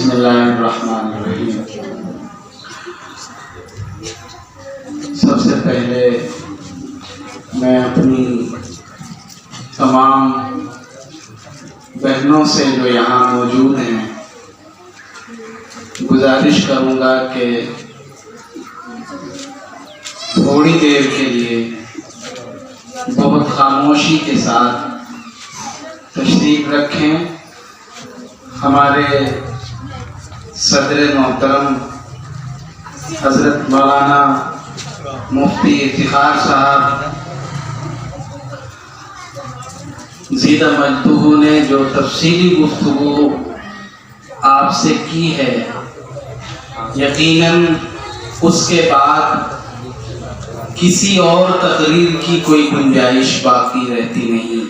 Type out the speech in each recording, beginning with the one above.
बिस्मिल्लाहिर्रहमानिर्रहीम। सबसे पहले मैं अपनी तमाम बहनों से जो यहाँ मौजूद हैं गुजारिश करूँगा कि थोड़ी देर के लिए बहुत खामोशी के साथ तशरीफ़ रखें। हमारे सदर मोहतरम हज़रत मौलाना मुफ्ती इफ्तिखार साहब ज़ीदा मजदूह ने जो तफसीली गुफ्तगू आपसे की है, यकीनन उसके बाद किसी और तकरीर की कोई गुंजाइश बाकी रहती नहीं।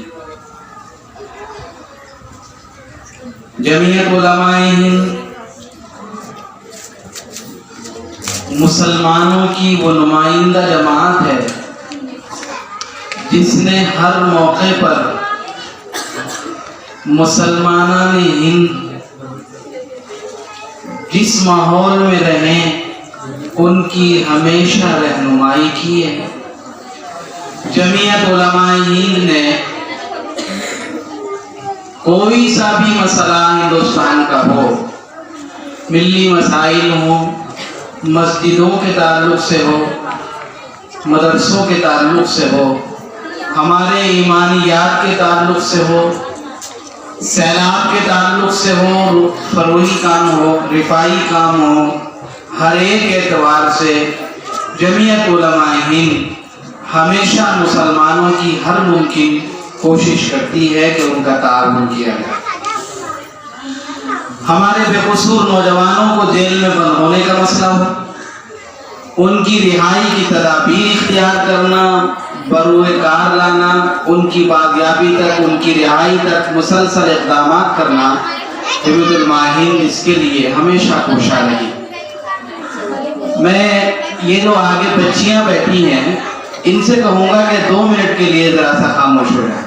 जमीयत उलमाए हिंद मुसलमानों की वो नुमाइंदा जमात है जिसने हर मौके पर मुसलमानान हिंद जिस माहौल में रहें उनकी हमेशा रहनुमाई की है। जमीयत उलमाए हिंद ने कोई सा भी मसला हिंदुस्तान का हो, मिली मसाइल हो, मस्जिदों के ताल्लुक़ से हो, मदरसों के ताल्लुक़ से हो, हमारे ईमानियात के ताल्लुक़ से हो, सैलाब के ताल्लुक़ से हो, फरोही काम हो, रिफाई काम हो, हर एक एतबार से जमीयत उलमाए हिंद हमेशा मुसलमानों की हर मुमकिन कोशिश करती है कि उनका ताउन किया जाए। हमारे बेकसूर नौजवानों को जेल में बंद होने का मसला हो, उनकी रिहाई की तदाबीर इख्तियार करना, बरूए कार लाना, उनकी बाजियाबी तक, उनकी रिहाई तक मुसलसल इक़दाम करना, जमीयत उलमाए हिंद इसके लिए हमेशा कोशा रही। मैं ये जो आगे बच्चियां बैठी हैं इनसे कहूँगा कि 2 मिनट के लिए ज़रा सा खामोश हो जाए।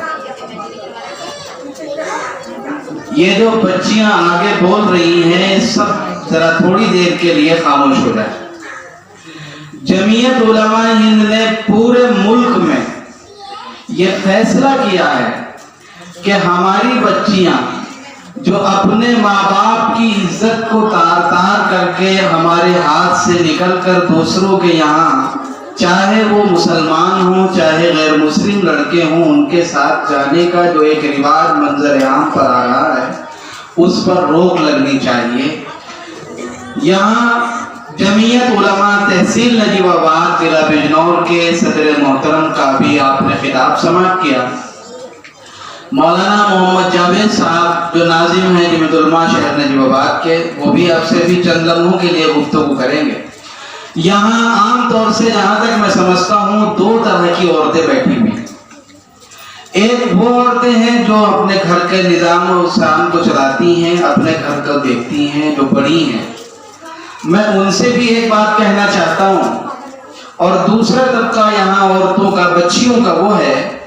ये जो बच्चियां आगे बोल रही हैं सब ज़रा थोड़ी देर के लिए खामोश हो जाए। जमीयत उलमाए हिंद ने पूरे मुल्क में ये फैसला किया है कि हमारी बच्चियां जो अपने माँ बाप की इज्जत को तार तार करके हमारे हाथ से निकलकर दूसरों के यहाँ, चाहे वो मुसलमान हो चाहे गैर मुस्लिम लड़के हों, उनके साथ जाने का जो एक रिवाज मंजर आम पर आ रहा है उस पर रोक लगनी चाहिए। यहाँ जमीयत उलमा तहसील नजीबाबाद जिला बिजनौर के सदर मोहतरम का भी आपने खिताब समाअत किया। मौलाना मोहम्मद जावेद साहब जो नाजिम हैं जमीयत उलमा शहर नजीबाबाद के, वो भी आपसे भी चंद लम्हों के लिए गुफ्तगू करेंगे। यहाँ आम तौर से जहाँ तक मैं समझता हूँ 2 तरह की औरतें बैठी हुई। एक वो औरतें हैं जो अपने घर के निज़ाम और शान को चलाती हैं, अपने घर को देखती हैं, जो बड़ी हैं। मैं उनसे भी एक बात कहना चाहता हूँ। और दूसरा तबका यहाँ औरतों का, बच्चियों का वो है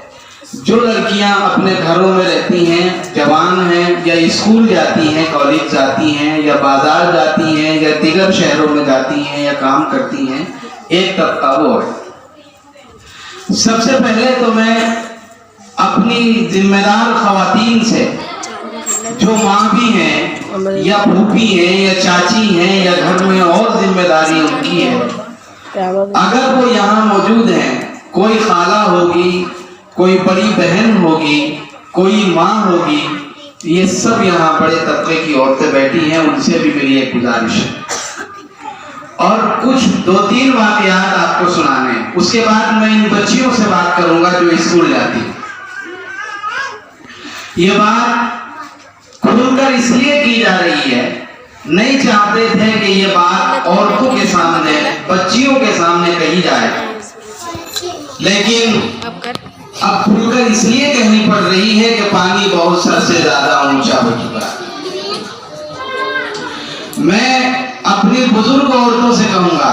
जो लड़कियां अपने घरों में रहती हैं, जवान हैं, या स्कूल जाती हैं, कॉलेज जाती हैं, या बाजार जाती हैं, या दीगर शहरों में जाती हैं या काम करती हैं। एक तबका वो है। सबसे पहले तो मैं अपनी जिम्मेदार खवातीन से जो माँ भी हैं या फूफी हैं या चाची हैं या घर में और जिम्मेदारी उनकी है, अगर वो यहाँ मौजूद हैं, कोई खाला होगी, कोई बड़ी बहन होगी, कोई माँ होगी, ये सब यहाँ बड़े तबके की औरतें बैठी हैं, उनसे भी मेरी एक गुजारिश है। और कुछ 2-3 वाक़यात आपको सुनाने हैं। उसके बाद मैं इन बच्चियों से बात करूंगा जो स्कूल जाती हैं। ये बात खुलकर इसलिए की जा रही है, नहीं चाहते थे कि ये बात औरतों के सामने, बच्चियों के सामने कही जाए, लेकिन अब खुलकर इसलिए कहनी पड़ रही है कि पानी बहुत सर से ज्यादा ऊंचा हो चुका है। मैं अपनी बुजुर्ग औरतों से कहूंगा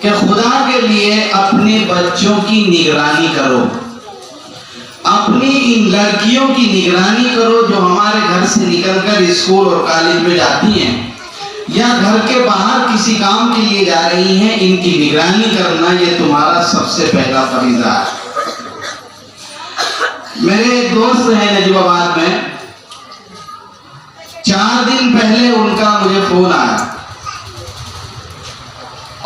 कि खुदा के लिए अपने बच्चों की निगरानी करो, अपनी इन लड़कियों की निगरानी करो जो हमारे घर से निकलकर स्कूल और कॉलेज में जाती हैं या घर के बाहर किसी काम के लिए जा रही हैं। इनकी निगरानी करना ये तुम्हारा सबसे पहला फरीज़ा है। मेरे एक दोस्त हैं नजीबाबाद में, 4 दिन पहले उनका मुझे फोन आया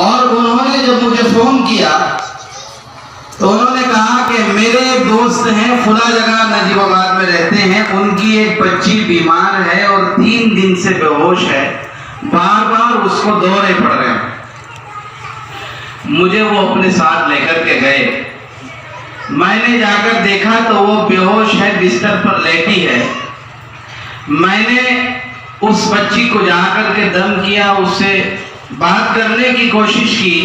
और उन्होंने जब मुझे फोन किया तो उन्होंने कहा कि मेरे एक दोस्त हैं फुला जगह नजीबाबाद में रहते हैं, उनकी एक बच्ची बीमार है और 3 दिन से बेहोश है, बार बार उसको दौरे पड़ रहे हैं। मुझे वो अपने साथ लेकर के गए। मैंने जाकर देखा तो वो बेहोश है, बिस्तर पर लेटी है। मैंने उस बच्ची को जाकर के दम किया, उससे बात करने की कोशिश की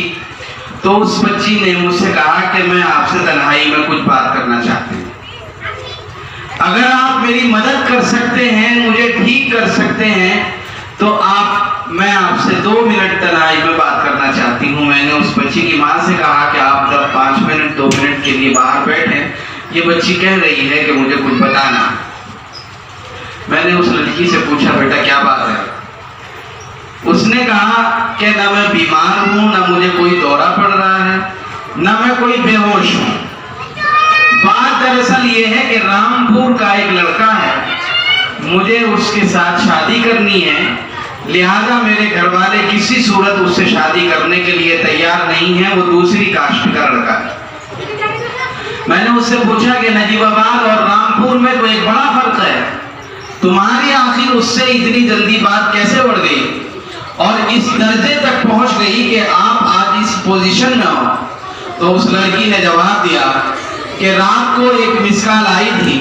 तो उस बच्ची ने मुझसे कहा कि मैं आपसे तन्हाई में कुछ बात करना चाहती हूँ। अगर आप मेरी मदद कर सकते हैं, मुझे ठीक कर सकते हैं तो मैं आपसे 2 मिनट तन्हाई में बात करना चाहती हूँ। मैंने उस बच्ची की माँ से कहा कि आप जब 5 मिनट 2 मिनट के लिए बाहर बैठे, ये बच्ची कह रही है कि मुझे कुछ बताना। मैंने उस लड़की से पूछा बेटा क्या बात है? उसने कहा कि ना मैं बीमार हूँ, ना मुझे कोई दौरा पड़ रहा है, ना मैं कोई बेहोश हूँ। बात दरअसल ये है कि रामपुर का एक लड़का है, मुझे उसके साथ शादी करनी है, लिहाजा मेरे घर वाले किसी सूरत उससे शादी करने के लिए तैयार नहीं है, वो दूसरी कास्ट का लड़का है। मैंने उससे पूछा कि नजीबाबाद और रामपुर में तो एक बड़ा फर्क है, तुम्हारी आखिर उससे इतनी जल्दी बात कैसे बढ़ गई और इस दर्जे तक पहुंच गई कि आप आज इस पोजीशन में हो? तो उस लड़की ने जवाब दिया कि रात को एक मिस कॉल आई थी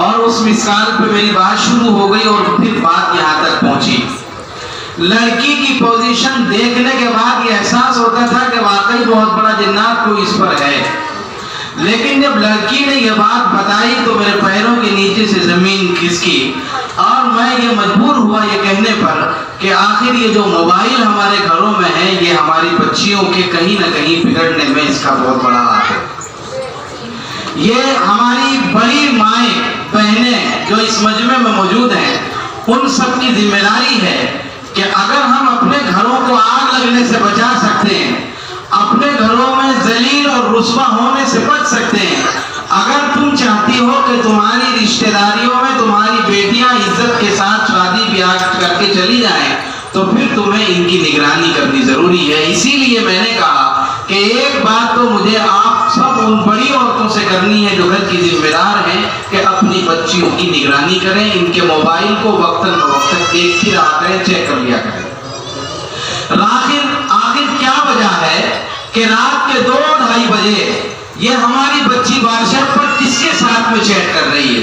और उस मिस कॉल पे मेरी बात शुरू हो गई और फिर बात यहाँ तक पहुंची। लड़की की पोजीशन देखने के बाद ये एहसास होता था कि वाकई बहुत बड़ा जिन्नात कोई इस पर है, लेकिन जब लड़की ने यह बात बताई तो मेरे पैरों के नीचे से जमीन खिसकी और मैं ये मजबूर हुआ ये कहने पर कि आखिर ये जो मोबाइल हमारे घरों में है ये हमारी बच्चियों के कहीं ना कहीं बिगड़ने में इसका बहुत बड़ा हाथ है। ये हमारी बड़ी माएँ बहनें जो इस मजमे में मौजूद हैं, उन सब की जिम्मेदारी है कि अगर हम अपने घरों को आग लगने से बचा सकते हैं, अपने घरों में जलील और रुस्वा होने से बच सकते हैं, अगर तुम चाहती हो कि तुम्हारी रिश्तेदारियों में तुम्हारी बेटियां इज्जत के साथ शादी ब्याह करके चली जाएं, तो फिर तुम्हें इनकी निगरानी करनी जरूरी है। इसीलिए मैंने कहा कि एक बात तो मुझे आप सब उन बड़ी औरतों से करनी है जो घर की जिम्मेदार हैं कि अपनी बच्चियों की निगरानी करें, इनके मोबाइल को वक्तन फवक्तन देखते रहा करें, चेक कर लिया करें। आखिर क्या वजह है कि रात के 2-2:30 बजे ये हमारी बच्ची व्हाट्सएप पर किसके साथ में चैट कर रही है,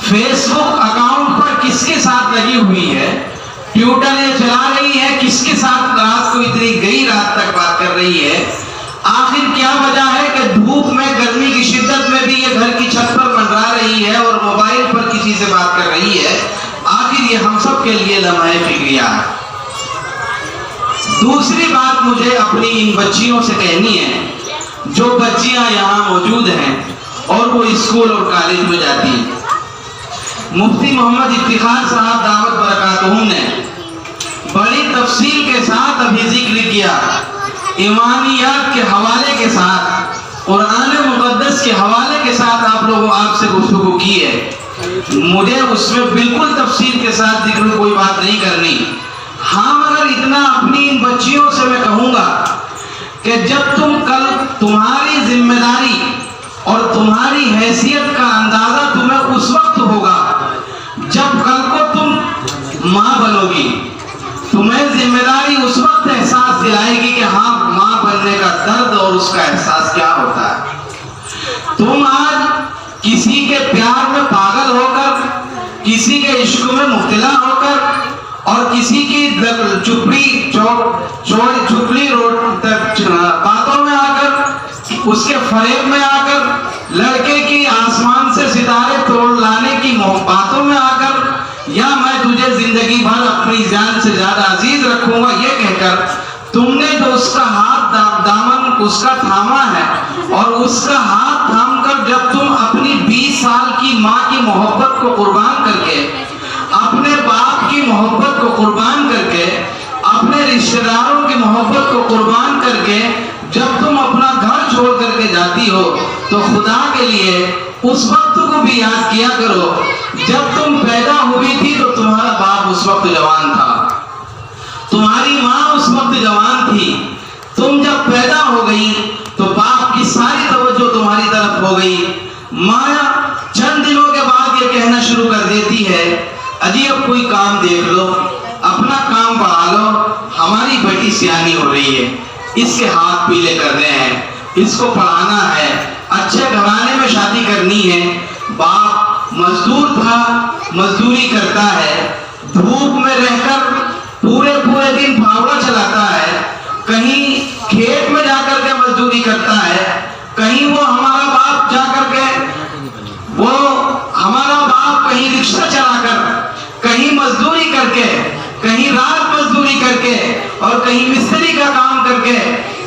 फेसबुक अकाउंट पर किसके साथ लगी हुई है, ट्विटर ये चला रही है, किसके साथ रात को इतनी गई रात तक बात कर रही है? आखिर क्या वजह है कि धूप में गर्मी की शिद्दत में भी ये घर की छत पर मंडरा रही है और मोबाइल पर किसी से बात कर रही है? आखिर ये हम सब के लिए लम्हे फिक्रिया है। दूसरी बात मुझे अपनी इन बच्चियों से कहनी है जो बच्चियां यहाँ मौजूद हैं और वो स्कूल और कॉलेज में जाती हैं। मुफ्ती मोहम्मद इफ्तिखार साहब दावत बरकातुहुम ने बड़ी तफसील के साथ अभी जिक्र किया, ईमानियात के हवाले के साथ, कुरान मुक़द्दस के हवाले के साथ आप लोगों आपसे गुफ्तगू की है। मुझे उसमें बिल्कुल तफसील के साथ जिक्र कोई बात नहीं करनी। हाँ, मगर इतना अपनी इन बच्चियों से मैं कहूँगा कि जब तुम्हारी जिम्मेदारी और तुम्हारी हैसियत का अंदाजा तुम्हें उस वक्त होगा जब कल को तुम माँ बनोगी, तुम्हें जिम्मेदारी उस वक्त एहसास दिलाएगी कि हाँ, माँ बनने का दर्द और उसका एहसास क्या होता है। तुम आज किसी के प्यार में पागल होकर, किसी के इश्क में मुब्तला होकर और किसी की चुपड़ी बातों में आकर, उसके फरेब में आकर, लड़के की आसमान से सितारे तोड़ लाने की बातों में आकर, या मैं तुझे जिंदगी भर अपनी जान से ज्यादा अजीज रखूंगा ये कहकर तुमने तो उसका हाथ दामन उसका थामा है और उसका हाथ थाम कर जब तुम अपनी 20 साल की माँ की मोहब्बत को कुर्बान करके, अपने बाप की मोहब्बत को कुर्बान करके, अपने रिश्तेदारों की मोहब्बत को कुर्बान करके जब तुम अपना घर छोड़ करके जाती हो, तो खुदा के लिए उस वक्त को भी याद किया करो जब तुम पैदा हुई थी तो तुम्हारा बाप उस वक्त जवान था, तुम्हारी माँ उस वक्त जवान थी। तुम जब पैदा हो गई तो बाप की सारी तवज्जो तुम्हारी तरफ हो गई। माँ चंद दिनों के बाद ये कहना शुरू कर देती है, अजी अब कोई काम देख लो, अपना काम बढ़ा लो, हमारी बेटी सियानी हो रही है, इसके हाथ पीले करने हैं, इसको पढ़ाना है, अच्छे घराने में शादी करनी है। बाप मजदूर था, मजदूरी करता है, धूप में रहकर पूरे पूरे दिन फावड़ा चलाता है, कहीं खेत में जाकर के मजदूरी करता है, कहीं वो हमारा बाप जाकर के कहीं रिक्शा चलाकर, कहीं मजदूरी करके, कहीं रात मजदूरी करके, और कहीं मिस्त्री का काम करके,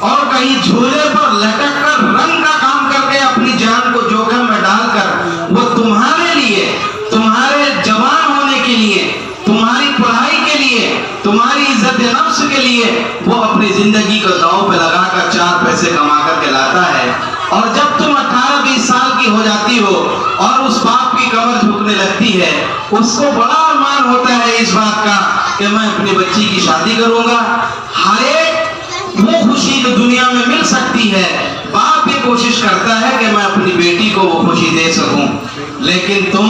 और कहीं झूले पर लटक कर रंग का काम करके अपनी जान को जोखिम में डालकर वो तुम्हारे लिए, तुम्हारे जवान होने के लिए, तुम्हारी पढ़ाई के लिए, तुम्हारी इज्जत नफ्स के लिए वो अपनी जिंदगी को दांव पे लगाकर 4 पैसे कमा करके लाता है। और जब तुम 18-20 साल की हो जाती हो और उस बाप की कमर झुकने लगती है, उसको बड़ा अरमान होता है इस बात का कि मैं अपनी बच्ची की शादी करूंगा। हर एक वो खुशी जो दुनिया में मिल सकती है, बाप ये कोशिश करता है कि मैं अपनी बेटी को वो खुशी दे सकूं। लेकिन तुम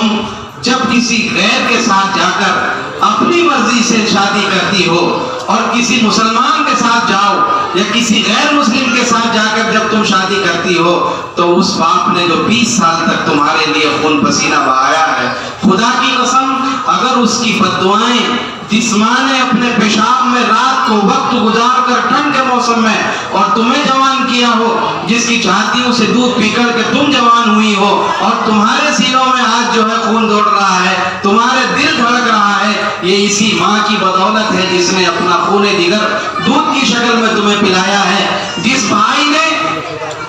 जब किसी गैर के साथ जाकर अपनी मर्जी से शादी करती हो और किसी मुसलमान के साथ जाओ या किसी गैर मुस्लिम के साथ जाकर जब तुम शादी करती हो, तो उस बाप ने जो 20 साल तक तुम्हारे लिए खून पसीना बहाया है, खुदा की कसम अगर उसकी बद्दुआएं जिस माँ ने अपने पेशाब में रात को वक्त गुजार कर ठंड के मौसम में और तुम्हें जवान किया हो, जिसकी छातियों से दूध पीकर के तुम जवान हुई हो और तुम्हारे सीनों में आज जो है खून दौड़ रहा है, तुम्हारे दिल धड़क रहा है, ये इसी माँ की बदौलत है जिसने अपना खूने जिगर दूध की शक्ल में तुम्हें पिलाया है। जिस भाई ने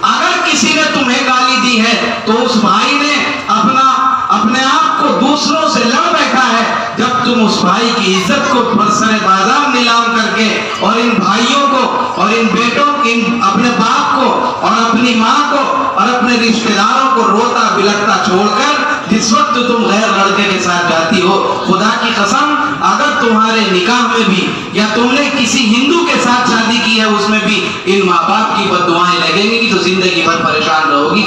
अगर किसी ने तुम्हें गाली दी है तो उस भाई ने अपने आप को दूसरों से लड़ बैठा है। जब तुम उस भाई की इज्जत को बरसरे बाजार नीलाम करके और इन भाइयों को और इन बेटों इन अपने बाप को और अपनी माँ को और अपने रिश्तेदारों को रोता बिलखता छोड़कर जिस वक्त तुम गैर लड़के के साथ जाती हो, खुदा की कसम अगर तुम्हारे निकाह में भी या तुमने किसी हिंदू के साथ शादी की है उसमें भी इन माँ बाप की बद्दुआएं लगेंगी तो जिंदगी भर परेशान रहोगी।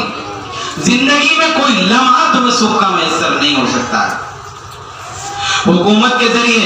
जिंदगी में कोई लम्हा तुम्हें सुख का मैसर नहीं हो सकता है। हुकूमत के जरिए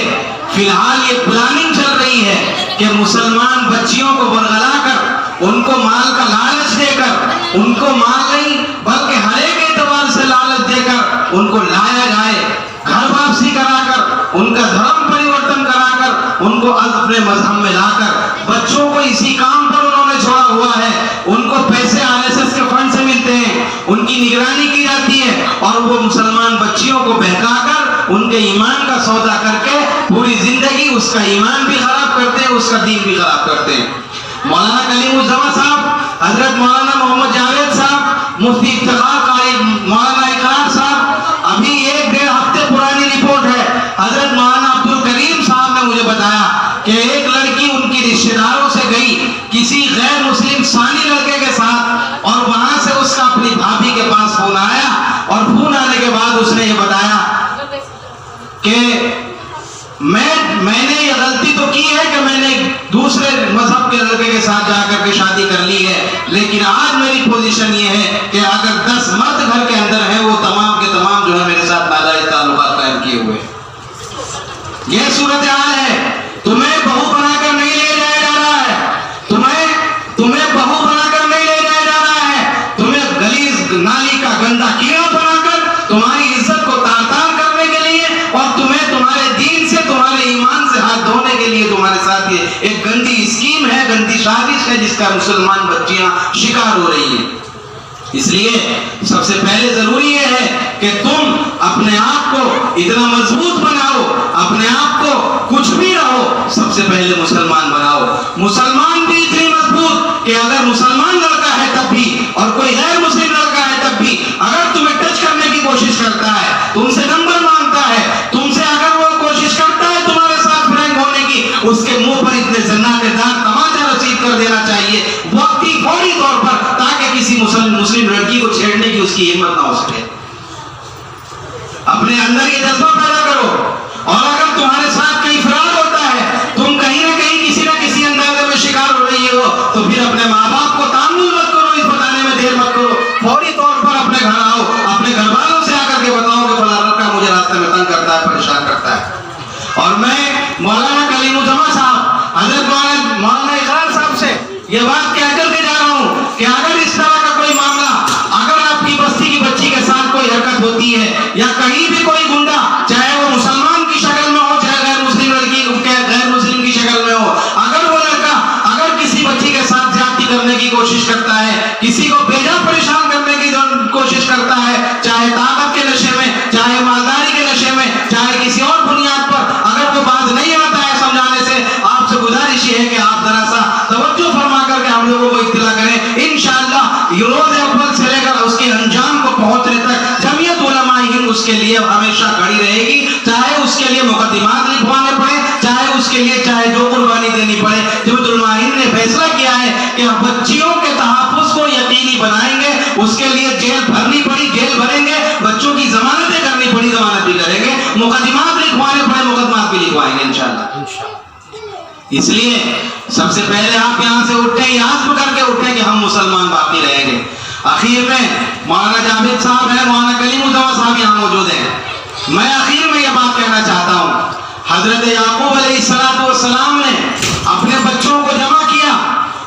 फिलहाल ये प्लानिंग चल रही है कि मुसलमान बच्चियों को बरगला कर उनको माल का लालच देकर, उनको माल नहीं बल्कि हर एक एतबार से लालच देकर उनको लाया जाए, घर वापसी कराकर, उनका धर्म परिवर्तन कराकर, उनको अपने मजहब में लाकर, बच्चों को इसी काम पर उन्होंने छोड़ा हुआ है, उनको पैसे आरएसएस के फंड से मिलते हैं, उनकी निगरानी की जाती है और वो मुसलमान बच्चियों को बहकाकर उनके ईमान का सौदा करके पूरी जिंदगी उसका ईमान भी खराब करते हैं, उसका दीन भी खराब करते हैं। मौलाना कलीमुज़्ज़मा साहब, हजरत मौलाना मोहम्मद जावेद साहब, मुफ्ती इफ्तिखार कारी मौलाना इकरार साहब, अभी 1-1.5 हफ्ते पुरानी रिपोर्ट है, हजरत मौलाना अब्दुल करीम साहब ने मुझे बताया कि एक लड़की उनकी रिश्तेदारों से गई किसी गैर मुस्लिम सानी लड़के के साथ और वहां से उसका अपनी भाभी के पास फोन आया और फोन आने के बाद उसने ये बताया कि मैंने ये गलती तो की है कि मैंने दूसरे मजहब के लड़के के साथ जाकर के शादी कर ली है, लेकिन आज मेरी पोजीशन ये है कि अगर 10 मर्द घर के अंदर है वो तमाम के तमाम जो है मेरे साथ नाजायज ताल्लुकात कायम किए हुए। यह सूरत हाल है। तुम्हें बहू बनाकर नहीं ले जाया जा रहा है, तुम्हें बहू बनाकर नहीं ले जाया जा रहा है, तुम्हें गलीज नाली का गंदा कीड़ा बनाकर तुम्हारी इज्जत को तार-तार करने के लिए और तुम्हें तुम्हारे दीन से, तुम्हारे ईमान से हाथ धोने के लिए तुम्हारे साथ ये एक गंदी स्कीम है, गंदी साजिश है जिसका मुसलमान बच्चियां शिकार हो रही है। इसलिए सबसे पहले जरूरी यह है कि तुम अपने आप को इतना मजबूत बनाओ, अपने आप को कुछ भी रहो, सबसे पहले मुसलमान बनाओ। मुसलमान भी इतनी मजबूत कि अगर मुसलमान लड़का है तब भी और कोई गैर मुस्लिम लड़का है तब भी इतने जन्नतदार तमाचा रसीद कर देना चाहिए वक्ती फौरी तौर पर, ताकि किसी मुस्लिम लड़की को छेड़ने की उसकी हिम्मत ना हो सके। अपने अंदर ये जज्बा पैदा करो, और अगर तुम्हारे साथ कहीं फ्रॉड होता है, तुम कहीं ना कहीं किसी ना किसी अंदाजे में शिकार हो रही हो, तो फिर अपने माँ बाप को तामुल मत करो, इस बताने में देर मत करो, फौरी तौर पर अपने घर आओ, अपने घर वालों से आकर के बताओ कि फलाना लड़का मुझे रास्ते में तंग करता है, परेशान करता है। और मैं मौलाना कलीमुज़्ज़मा साहब, हजरत मौलाना इकरार साहब से ये बात कह करके जा रहा हूँ कि अगर इस तरह का कोई मामला, अगर आपकी बस्ती की बच्ची के साथ कोई हरकत होती है, या कहीं भी कोई गुंडा, चाहे वो मुसलमान की शक्ल में हो, चाहे गैर मुस्लिम लड़की गैर मुस्लिम की शक्ल में हो, अगर वो लड़का अगर किसी बच्ची के साथ ज्यादती करने की कोशिश करता है, किसी को बेजा परेशान करने की कोशिश करता है, चाहे ताकत के नशे में, चाहे मालदारी के नशे में, चाहे किसी और बुनियाद पर, अगर वो बात नहीं आता है समझाने से, आपसे गुजारिश ये है कि आप जरा सा तवज्जो फरमा करके हम लोगों को इत्तला करें। इंशाअल्लाह रोज़ अव्वल से लेकर उसके अंजाम को पहुंचने तक जमीयत उलमा हिंद उसके लिए हमेशा खड़ी रहेगी, चाहे उसके लिए मुकद्दमात लिखवाने पड़े, चाहे जो कुर्बानी देनी पड़े। जमीयत उलमा हिंद ने फैसला किया है कि हम बच्चियों के तहफ़्फ़ुज़ को यकीनी बनाएंगे, उसके लिए जेल भरनी पड़ी जेल भरेंगे, बच्चों की जमानतें करनी पड़ी जमानत भी करेंगे, मुकद्दमात लिखवाने पड़े मुकद्दमात भी लिखवाएंगे इंशाअल्लाह। इसलिए सबसे पहले आप यहाँ से उठे, याद करके उठे कि हम मुसलमान बाकी रहेंगे। आखिर में मौलाना जावेद साहब है, मौलाना कलीमुज़्ज़मा साहब यहाँ मौजूद हैं। मैं आखिर में यह बात कहना चाहता हूँ, हजरत याकूब अलैहिस्सलाम ने अपने बच्चों को जमा किया,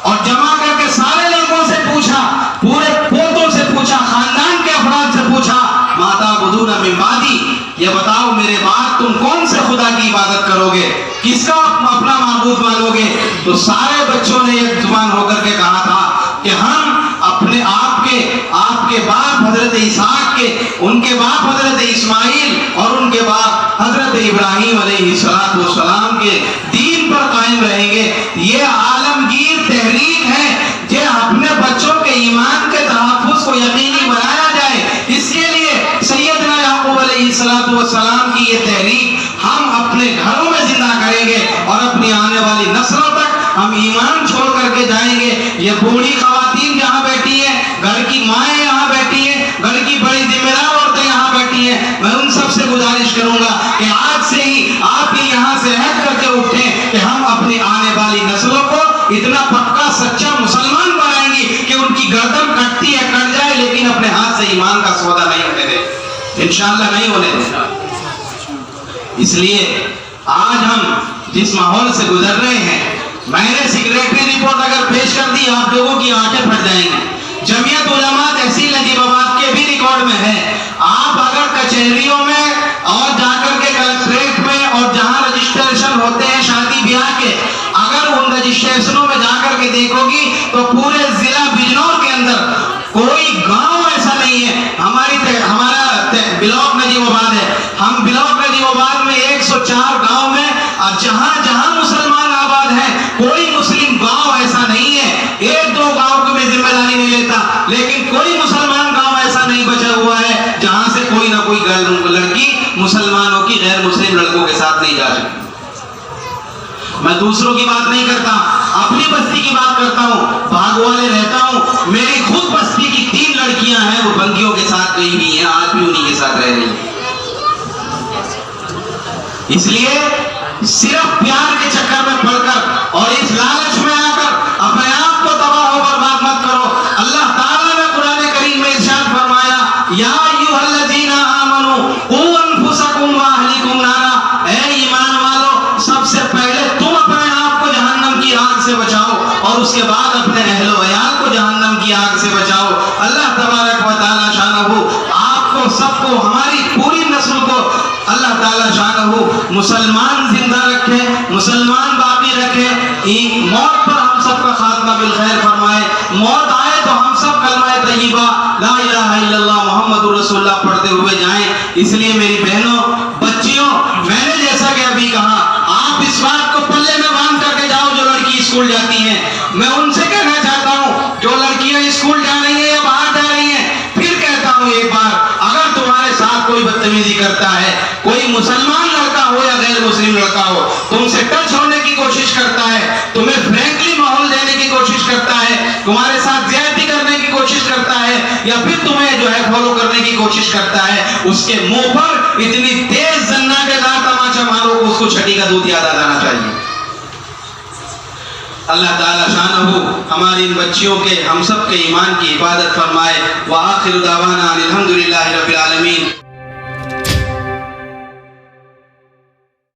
और जमा करके सारे लड़कों से पूछा, पूरे पोतों से पूछा, खानदान के अफराद से पूछा, माता बुदूना मिन बादी, ये बताओ मेरे बाद तुम कौन से खुदा की इबादत करोगे, किसका अपना माबूद मानोगे? तो सारे बच्चों ने एक जुबान होकर के कहा था कि हम अपने आपके बाप हजरत इसहाक के, उनके बाप हजरत इस्माइल और उनके बाप हजरत इब्राहिम अलैहिस्सलाम के दीन पर कायम रहेंगे। ये आलमगीर तहरीक है जो अपने बच्चों के ईमान के तहफ़्फ़ुज़ को यकीनी बनाया जाए, इसके लिए सैयदना याकूब अलैहिस्सलाम की ये तहरीक हम अपने घरों में जिंदा करेंगे, और अपनी आने वाली नस्लों तक हम ईमान छोड़ करके जाएंगे। ये बूढ़ी खवातीन जहाँ बैठी है, घर की माएँ यहाँ बैठी है, घर की बड़ी जिम्मेदार औरतें यहाँ बैठी हैं, मैं उन सबसे गुजारिश करूंगा कि आज से ही आप भी यहाँ से हट करके उठें कि हम अपनी आने वाली नस्लों को इतना पक्का सच्चा मुसलमान बनाएंगे कि उनकी गर्दन कटती है कट जाए, लेकिन अपने हाथ से ईमान का सौदा नहीं होने दे, इंशाअल्लाह नहीं होने देगा। इसलिए आज हम जिस माहौल से गुजर रहे हैं, मैंने सेक्रेटरी रिपोर्ट अगर पेश कर दी, आप लोगों की आंखें फट जाएंगी। जमीयत उलमा तहसील नजीबाबाद के भी रिकॉर्ड में है। आप अगर कचहरियों में और जाकर के कलेक्ट्रेट में और जहां रजिस्ट्रेशन होते हैं शादी ब्याह के, अगर उन रजिस्ट्रेशनों में जाकर के देखोगी तो पूरे जिला बिजनौर के अंदर कोई गांव ऐसा नहीं है। हमारा ब्लॉक नजीबाबाद है, हम ब्लॉक नजीबाबाद में 104 गांव में, और जहां जहां मुसलमान आबाद है, कोई मुस्लिम गांव ऐसा नहीं है। एक दो गांव को मैं जिम्मेदारी नहीं लेता, लेकिन कोई मुसलमान गांव ऐसा नहीं बचा हुआ है जहां से कोई ना कोई लड़की मुसलमानों की गैर मुस्लिम लड़कों के साथ नहीं जा सकती। मैं दूसरों की बात नहीं करता, अपनी बस्ती की बात करता हूँ, भागवाले रहता हूँ। मेरी खुद बस्ती की 3 लड़कियां हैं, वो बंगियों के साथ गई हुई हैं, आज भी उन्हीं के साथ रह रही हैं। इसलिए सिर्फ प्यार के चक्कर में पड़कर और इस लालच में आकर अपने आप को तबाह और बर्बाद मत करो। अल्लाह ताला ने कुरान करीम में इरशाद फरमाया, या अय्युहल्लज़ीना आमनू क़ू अनफुसकुम व अहलिकुम नारा, ऐ ईमान वालों, सबसे पहले तुम अपने आप को जहन्नम की आग से बचाओ, और उसके बाद अपने अहलो अयाल को जहन्नम की आग से बचाओ। अल्लाह तबारक व तआला शानहू आपको सबको, हमारी पूरी नस्ल को अल्लाह ताला शानहू मुसलमान जिंदा रखे, मुसलमान बाकी रखे, मौत पर हम सबका खात्मा बिल खैर फरमाए। मौत आए तो हम सब कलमा तय्यबा ला इलाहा इल्लल्लाह मुहम्मदुर रसूलुल्लाह पढ़ते हुए जाएं। इसलिए मेरी बहनों, बच्चियों, मैंने जैसा कि अभी कहा, आप इस बात को पल्ले में बांध करके जाओ जो लड़की स्कूल जाती हैं। मैं उनसे कहना चाहता हूँ जो लड़कियां स्कूल जा रही हैं या बाहर जा रही हैं, फिर कहता हूँ एक बार, अगर तुम्हारे साथ कोई बदतमीजी करता है, कोई मुसलमान लड़का हो या गैर मुस्लिम लड़का हो, तुमसे टच होने की कोशिश करता है, तुम्हें फ्रैंकली माहौल देने की कोशिश करता है, तुम्हारे साथ ज्यादती करने की कोशिश करता है, या फिर तुम्हें जो है फॉलो करने की कोशिश करता है, उसके मुंह पर इतनी तेज जन्नाटेदार तमाचा मारो कि उसको छठी का दूध याद आ जाना चाहिए। अल्लाह ताला शानहू हमारी इन बच्चियों के, हम सब के ईमान की हिफाजत फरमाए। व आखिर दावाना अल्हम्दुलिल्लाहि रब्बिल आलमीन।